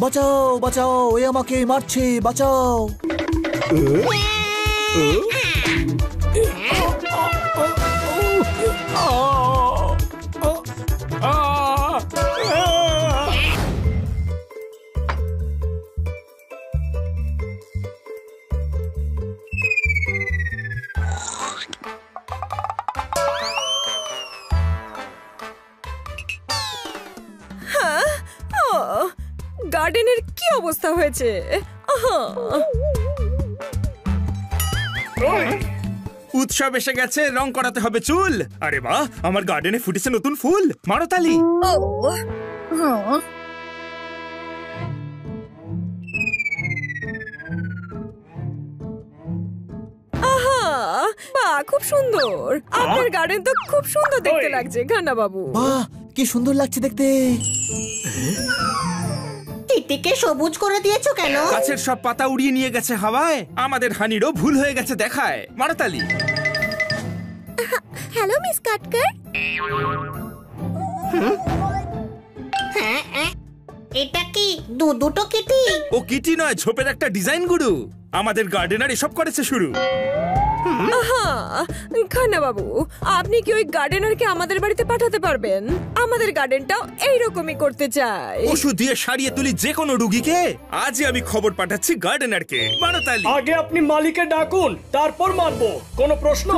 বাঁচাও বাঁচাও, এ আমাকে মারছে, বাঁচাও। গার্ডেনের কি অবস্থা হয়েছে? উৎসব এসে গেছে, রং করাতে হবে চুল। আরে বাহ, আমার গার্ডেনে ফুটেছে নতুন ফুল, মারো তালি। বাহ, খুব সুন্দর। আপনার গার্ডেন তো খুব সুন্দর দেখতে লাগছে খান্না বাবু। বাহ, কি সুন্দর লাগছে দেখতে। টিটিকে সবুজ করে দিয়েছো কেন? গাছের সব পাতা উড়িয়ে নিয়ে গেছে হাওয়ায়। আমাদের হানিরও ভুল হয়ে গেছে দেখায়, মারো তালি। Hello miss Katkar. এটা কি দুটো কিটি? ও কিটি নয়, ঝোপের একটা ডিজাইন গুরু। আমাদের গার্ডেনার এসব করেছে শুরু। খান্না বাবু, আপনি কি ওই গার্ডেনারকে আমাদের বাড়িতে পাঠাতে পারবেন? আমাদের গার্ডেনটাও এইরকমই করতে চাই। ওষুধ দিয়ে সারিয়ে তুলি যে কোনো রুগীকে। আজই আমি খবর পাঠাচ্ছি গার্ডেনারকে, মারো তালি। আগে আপনি মালিককে ডাকুন, তারপর মারবো। কোনো প্রশ্ন?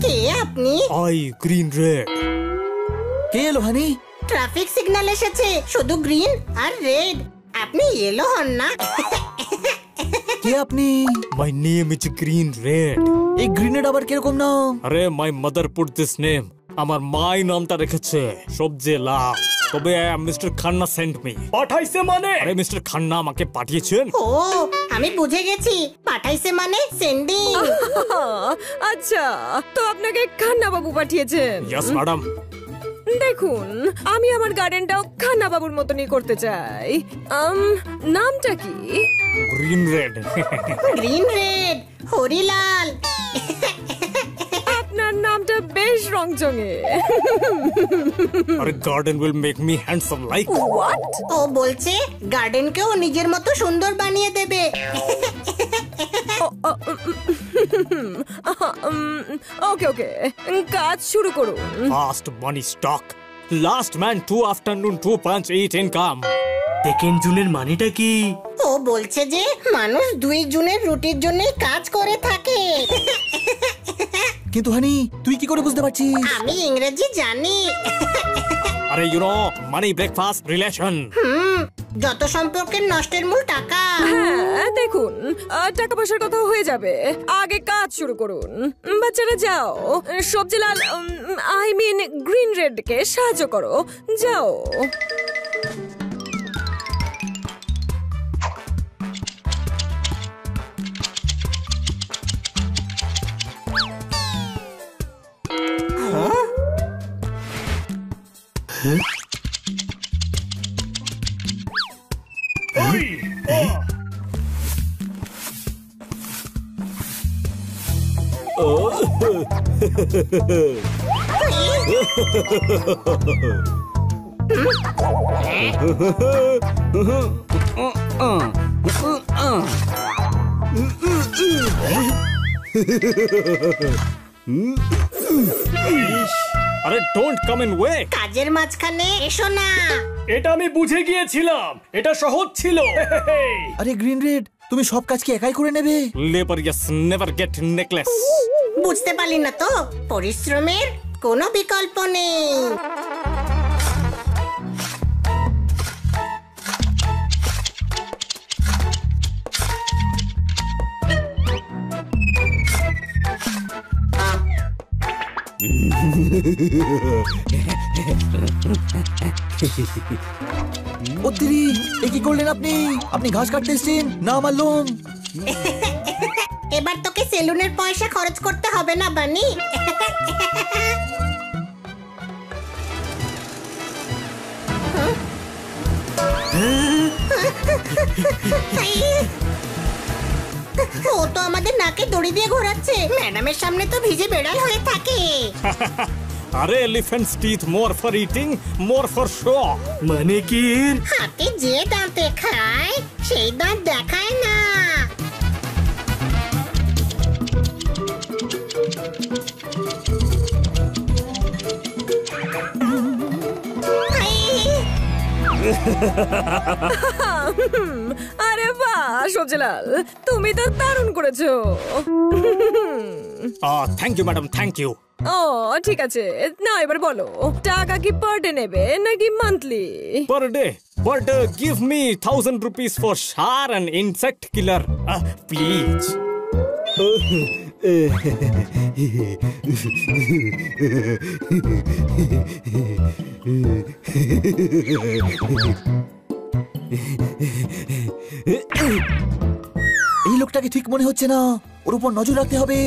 কে আপনি? I green red. কে এলো হানি? ট্রাফিক সিগন্যাল এসেছে, শুধু গ্রিন আর রেড। আপনি ইয়েলো হন না? কে আপনি? My name is green red. এই গ্রিনেড আবার কিরকম নাম? আরে my mother put this name. আমার মাই নামটা রেখেছে সবজে লাভ। তবে মিস্টার খান্না সেন্ট মি। পাঠাইছে মানে? আরে মিস্টার খান্না আমাকে পাঠিয়েছেন। ও, আমি বুঝে গেছি, পাঠাইছে মানে সেন্ডিং। আচ্ছা, তো আপনাকে খান্না বাবু পাঠিয়েছেন? Yes madam. দেখুন, আমি আমার গার্ডেনটাও খান্না বাবুর মতনই করতে চাই। নামটা কি? Green red. Green red, Harilal. আপনার নামটা বেশ রংচঙে। আরে garden will make me handsome like. What? ও বলছে গার্ডেনকেও নিজের মতো সুন্দর বানিয়ে দেবে। ওকে ওকে, কাজ শুরু করুন। Fast money stock, last man 2 afternoon 2 punch 8 income. Second জুনের মানেটা কি? ও বলছে যে মানুষ 2 জুনের রুটির জন্যই কাজ করে থাকে। কিন্তু হানি, তুই কি করে বুঝতে পারছিস? আমি ইংরেজি জানি। আরে you know, money breakfast relation. যত সম্পর্কের নষ্টের মূল টাকা। হ্যাঁ, দেখুন, টাকা পয়সার কথা হয়ে যাবে, আগে কাজ শুরু করুন। বাচ্চারা যাও, সবজি লাল আই মিন গ্রিন রেড কে সাহায্য করো, যাও। আরে ডোন্ট কাম ইন ওয়ে। কাজের মাঝখানে এসো না। এটা আমি বুঝে গিয়েছিলাম, এটা সহজ ছিল। আরে গ্রিন রেড, তুমি সব কাজ কি একাই করে নেবে? Labour yes never gate necklace. বুঝতে পারলি না তো, পরিশ্রমের কোনো বিকল্প নেই। কি করলেন আপনি? আপনি ঘাস কাটতে এসেছেন না আমার লোম? এবার তোকে সেলুনের পয়সা খরচ করতে হবে না বানি। ও তো আমাদের নাকে দড়ি দিয়ে ঘোরাচ্ছে। ম্যাডামের সামনে তো ভিজে বেড়াল হয়ে থাকে। আরে elephants teeth more for eating more for show. মানে কি এর? হাতে যে দাঁতে খায় সেই দাঁত দেখায় না। আরে বাহ সবজিলাল, তুমি তো দারুণ করেছো। Thank you madam, thank you. ও ঠিক আছে, না এবার বলো টাকা কি পার ডে নেবে নাকি monthly? Per day, but give me 1,000 rupees for shower and insect killer, please. এই লোকটাকে ঠিক মনে হচ্ছে না, ওর উপর নজর রাখতে হবে।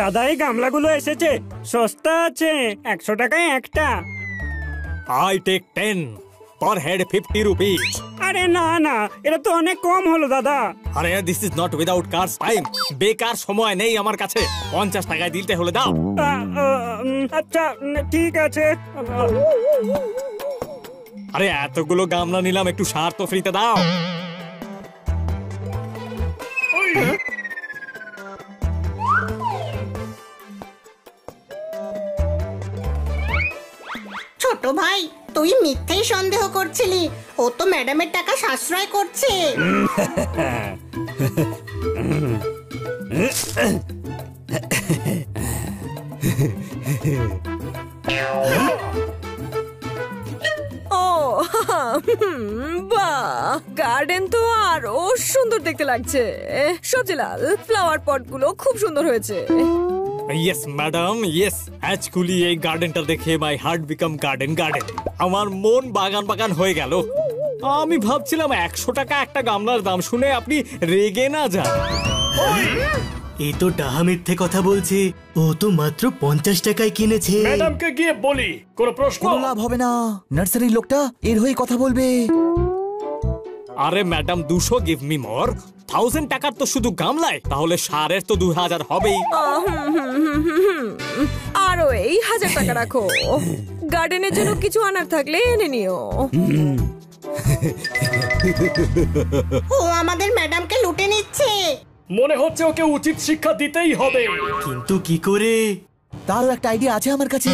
দাদা এই গামলাগুলো এসেছে, সস্তা আছে, 100 টাকায় একটা। I take 10 per head 50 rupees. আরে না না, এটা তো অনেক কম হলো দাদা। আরে this is not without cars time, বেকার সময় নেই আমার কাছে। 50 টাকায় দিতে হলে দাও। আচ্ছা ঠিক আছে। আরে এতগুলো গামলা নিলাম, একটু সার তো ফ্রিতে দাও। ছোট ভাই, তুই মিথ্যেই সন্দেহ করছিলি। ও তো ম্যাডামের টাকা সাশ্রয় করছে। ও বাহ, গার্ডেন তো আরো সুন্দর দেখতে লাগছে। সবজিলাল, ফ্লাওয়ার পট গুলো খুব সুন্দর হয়েছে। Yes madam, yes. অ্যাকচুয়ালি এই গার্ডেনটা দেখে মাই হার্ট বিকাম গার্ডেন। আমার মন বাগান বাগান হয়ে গেল। আমি ভাবছিলাম 100 টাকা একটা গামলার দাম শুনে আপনি রেগে না যান। এ তো ডাহা মিথ্যে কথা বলছে। ও তো মাত্র 50 টাকায় কিনেছে। ম্যাডামকে গিয়ে বলি, কোনো প্রশ্ন? কোনো লাভ হবে না, নার্সারির লোকটা এর হয়ে কথা বলবে। আরে ম্যাডাম 200 গিভ মি মোর। 1000 টাকার তো শুধু গামলায়, তাহলে সারের তো 2000 হবেই। আরো এই 1000 টাকা রাখো, গার্ডেনের জন্য কিছু আনার থাকলে এনে নিও। ও আমাদের ম্যাডামকে লুটে নিচ্ছে। মনে হচ্ছে ওকে উচিত শিক্ষা দিতেই হবে। কিন্তু কি করে? তারও একটা আইডিয়া আছে আমার কাছে।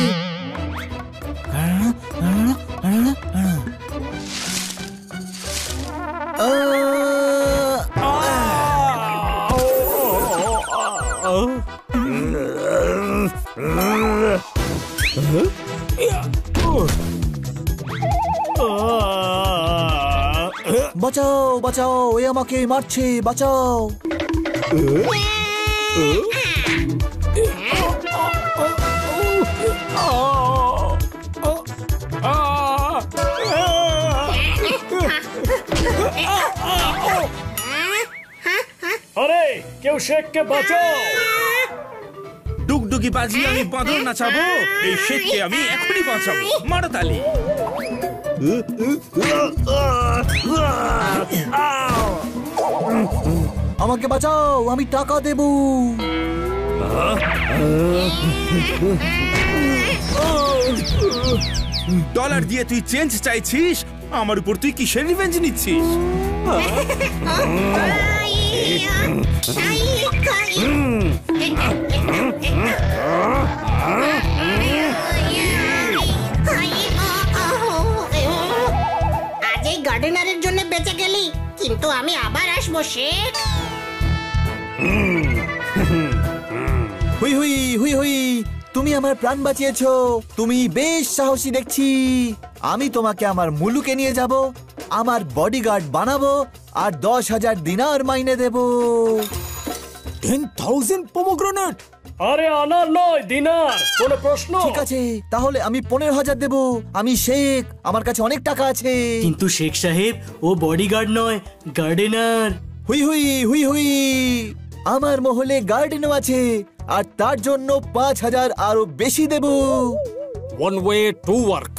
বাঁচাও বাঁচাও, এ আমাকে মারছে, বাঁচাও। আরে কেউ শেখকে বাঁচাও। ডুগডুগি বাজিয়ে আমি বাঁদর নাচাবো, এই শেখকে আমি এখনই বাঁচাবো। মারো তালি। আমাকে বাঁচাও, আমি টাকা দেব। ডলার দিয়ে তুই চেঞ্জ চাইছিস, আমার উপর তুই কিসের রিভেঞ্জ নিচ্ছিস? আজ এই গার্ডেনারের জন্য বেঁচে গেলি, কিন্তু আমি আবার আসবো শেখ। হুই হুই হুই হুই, তুমি আমার প্রাণ বাঁচিয়েছো। তুমি বেশ সাহসী দেখছি। আমি তোমাকে আমার মুলুকে নিয়ে যাব, আমার বডিগার্ড বানাবো, আর 10,000 দিনার মাইনে দেব। 10,000 পোমোগ্রানেট? আরে আনার নয়, দিনার। কোনো প্রশ্ন? ঠিক আছে, তাহলে আমি 15,000 দেব। আমি শেখ, আমার কাছে অনেক টাকা আছে। কিন্তু শেখ সাহেব, ও বডিগার্ড নয়, গার্ডেনার। হুই হুই হুই হুই, আমার মহলে গার্ডেনও আছে, আর তার জন্য 5,000 আরো বেশি দেব। ওয়ান ওয়ে টু ওয়ার্ক,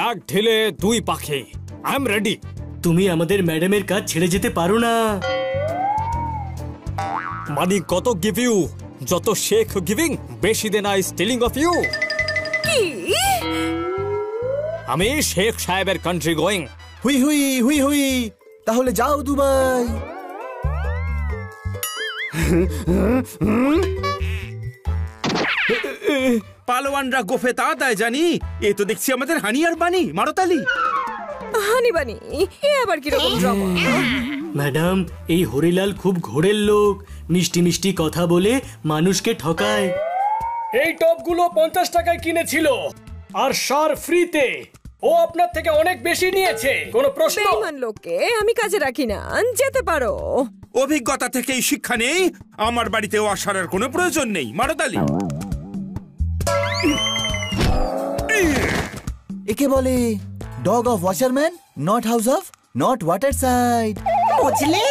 এক ঢিলে দুই পাখি। I am ready. তুমি আমাদের ম্যাডামের কাজ ছেড়ে যেতে পারো না। মানি কত গিভ ইউ? যত শেখ গিভিং, বেশি then I stealing of you. কি? আমি শেখ সাহেবের কান্ট্রি গোয়িং। হুই হুই হুই হুই, তাহলে যাও দুবাই। পালোয়ানরা গোফে তা দেয় জানি। এ তো দেখছি আমাদের হানি আর বানি। মারতালি, হানি বানি, এ আবার কিরকম ড্রামা? ম্যাডাম, এই হরিলাল খুব ঘোরের লোক, মিষ্টি মিষ্টি কথা বলে মানুষকে ঠকায়। এই টপগুলো 50 টাকায় কিনেছিল, আর সার ফ্রিতে। ও আপনার থেকে অনেক বেশি নিয়েছে। কোনো প্রশ্ন? বেঈমান লোককে আমি কাজে রাখি না, যেতে পারো। অভিজ্ঞতা থেকেই শিক্ষা নেই। আমার বাড়িতেও আসার আর কোনো প্রয়োজন নেই। মারতালি, একে বলে dog of washerman, not house of, not water side. বুঝলে